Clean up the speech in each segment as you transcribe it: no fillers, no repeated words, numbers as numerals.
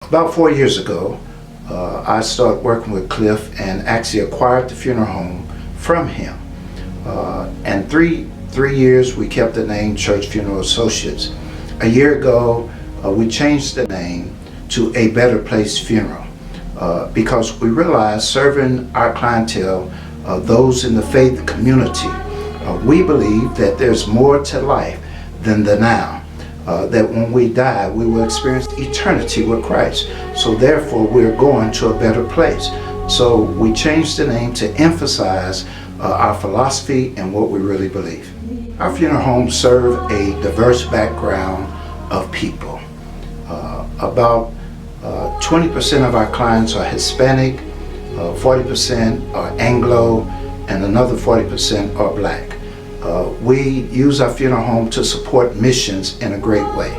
About 4 years ago, I started working with Cliff and actually acquired the funeral home from him. And three years we kept the name Church Funeral Associates. A year ago, we changed the name to A Better Place Funeral because we realized serving our clientele, those in the faith community, we believe that there's more to life than the now. That when we die, we will experience eternity with Christ. So therefore, we're going to a better place. So we changed the name to emphasize our philosophy and what we really believe. Our funeral homes serve a diverse background of people. About 20% of our clients are Hispanic, 40% are Anglo, and another 40% are Black. We use our funeral home to support missions in a great way.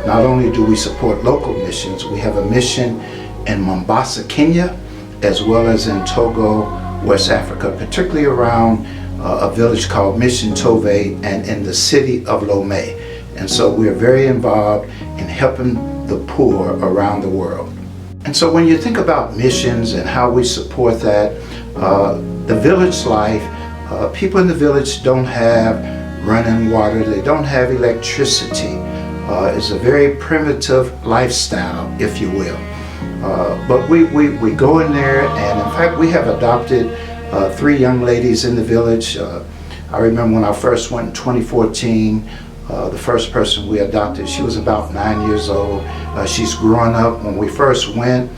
Not only do we support local missions, we have a mission in Mombasa, Kenya, as well as in Togo, West Africa, particularly around a village called Mission Tove and in the city of Lomé. And so we're very involved in helping the poor around the world. And so when you think about missions and how we support that, the village life, people in the village don't have running water, they don't have electricity. It's a very primitive lifestyle, if you will. But we go in there, and in fact we have adopted 3 young ladies in the village. I remember when I first went in 2014, the first person we adopted, she was about 9 years old. She's grown up. When we first went,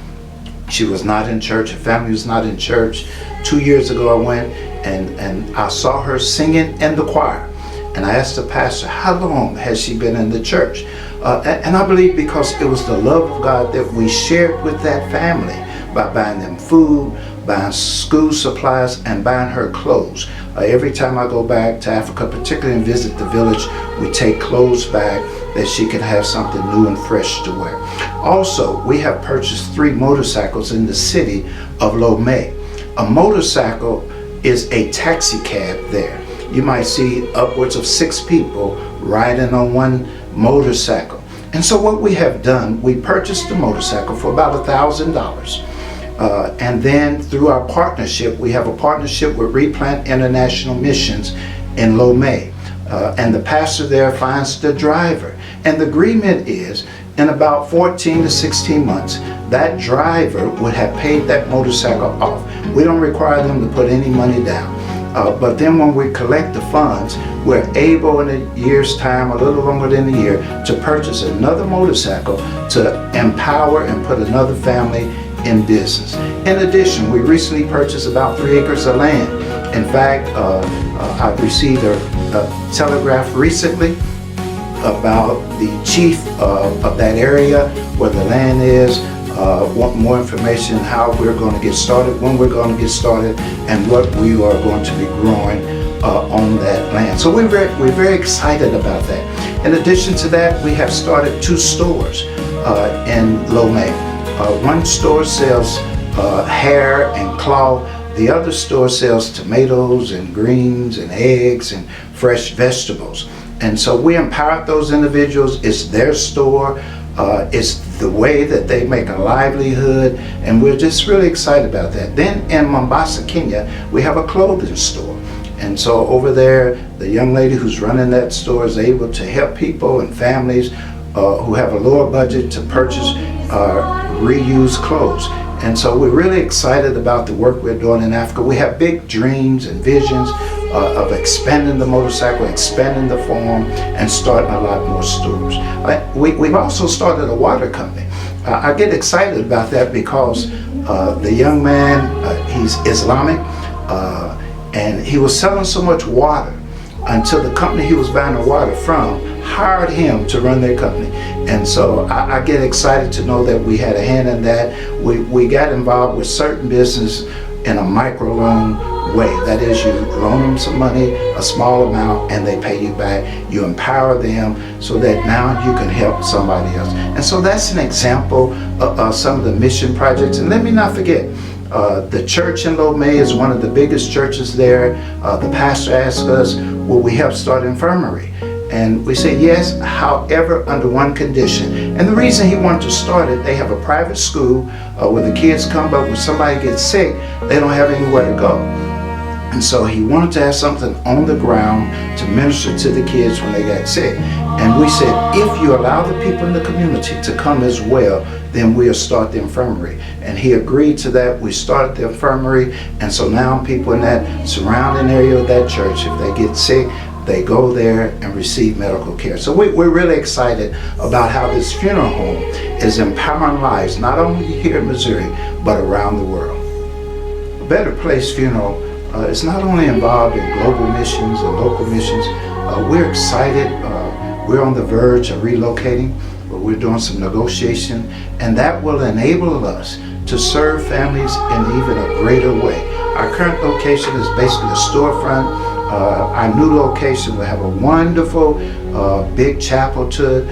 she was not in church, her family was not in church. 2 years ago I went and I saw her singing in the choir. And I asked the pastor, how long has she been in the church? And I believe because it was the love of God that we shared with that family by buying them food, buying school supplies, and buying her clothes. Every time I go back to Africa, particularly and visit the village, we take clothes back that she can have something new and fresh to wear. Also, we have purchased 3 motorcycles in the city of Lomé. A motorcycle is a taxi cab there. You might see upwards of 6 people riding on one motorcycle. And so what we have done, we purchased the motorcycle for about $1,000. And then through our partnership, we have a partnership with Replant International Missions in Lomé. And the pastor there finds the driver. And the agreement is, in about 14 to 16 months, that driver would have paid that motorcycle off. We don't require them to put any money down. But then when we collect the funds, we're able in a year's time, a little longer than a year, to purchase another motorcycle to empower and put another family in business. In addition, we recently purchased about 3 acres of land. In fact, I received a telegraph recently about the chief of that area, where the land is, want more information, how we're going to get started, when we're going to get started, and what we are going to be growing on that land. So we're very excited about that. In addition to that, we have started 2 stores in Lomé. One store sells hair and cloth. The other store sells tomatoes and greens and eggs and fresh vegetables. And so we empowered those individuals. It's their store. It's the way that they make a livelihood, and we're just really excited about that. Then in Mombasa, Kenya, we have a clothing store. And so over there, the young lady who's running that store is able to help people and families who have a lower budget to purchase reused clothes. And so we're really excited about the work we're doing in Africa. We have big dreams and visions of expanding the motorcycle, expanding the farm, and starting a lot more stores. We've also started a water company. I get excited about that because the young man, he's Islamic, and he was selling so much water until the company he was buying the water from hired him to run their company. And so I get excited to know that we had a hand in that. We got involved with certain business in a microloan way. That is, you loan them some money, a small amount, and they pay you back. You empower them so that now you can help somebody else. And so that's an example of some of the mission projects. And let me not forget, the church in Lomé is one of the biggest churches there. The pastor asked us, will we help start infirmary? And we say yes, however, under one condition. And the reason he wanted to start it, they have a private school where the kids come, but when somebody gets sick, they don't have anywhere to go. And so he wanted to have something on the ground to minister to the kids when they got sick. And we said, if you allow the people in the community to come as well, then we'll start the infirmary. And he agreed to that. We started the infirmary. And so now people in that surrounding area of that church, if they get sick, they go there and receive medical care. So we're really excited about how this funeral home is empowering lives, not only here in Missouri, but around the world. Better Place Funeral is not only involved in global missions and local missions. We're excited. We're on the verge of relocating, but we're doing some negotiation, and that will enable us to serve families in even a greater way. Our current location is basically a storefront. Our new location will have a wonderful big chapel to it,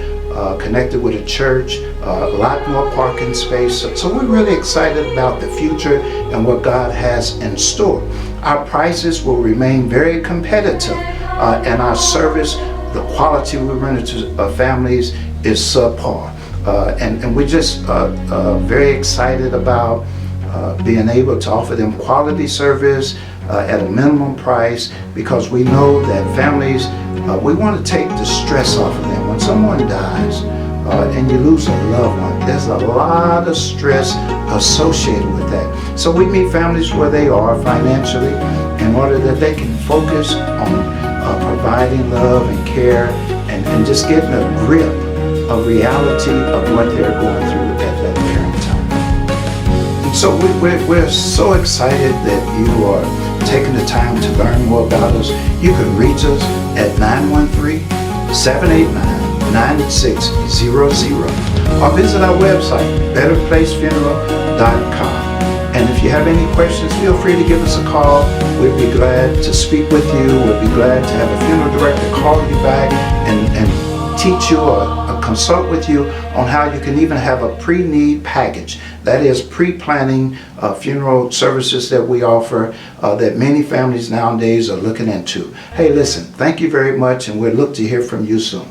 connected with a church, a lot more parking space. So we're really excited about the future and what God has in store. Our prices will remain very competitive, and our service, the quality we render to families is subpar. And we're just very excited about being able to offer them quality service at a minimum price, because we know that families, we want to take the stress off of them. When someone dies and you lose a loved one, there's a lot of stress associated with that. So we meet families where they are financially in order that they can focus on providing love and care and just getting a grip of reality of what they're going through at that current time. So we're so excited that you are taking the time to learn more about us. You can reach us at 913-789-9600 or visit our website, betterplacefuneral.com. And if you have any questions, feel free to give us a call. We'd be glad to speak with you. We'd be glad to have a funeral director call you back and teach you or consult with you on how you can even have a pre-need package. That is pre-planning funeral services that we offer that many families nowadays are looking into. Hey, listen, thank you very much, and we'll look to hear from you soon.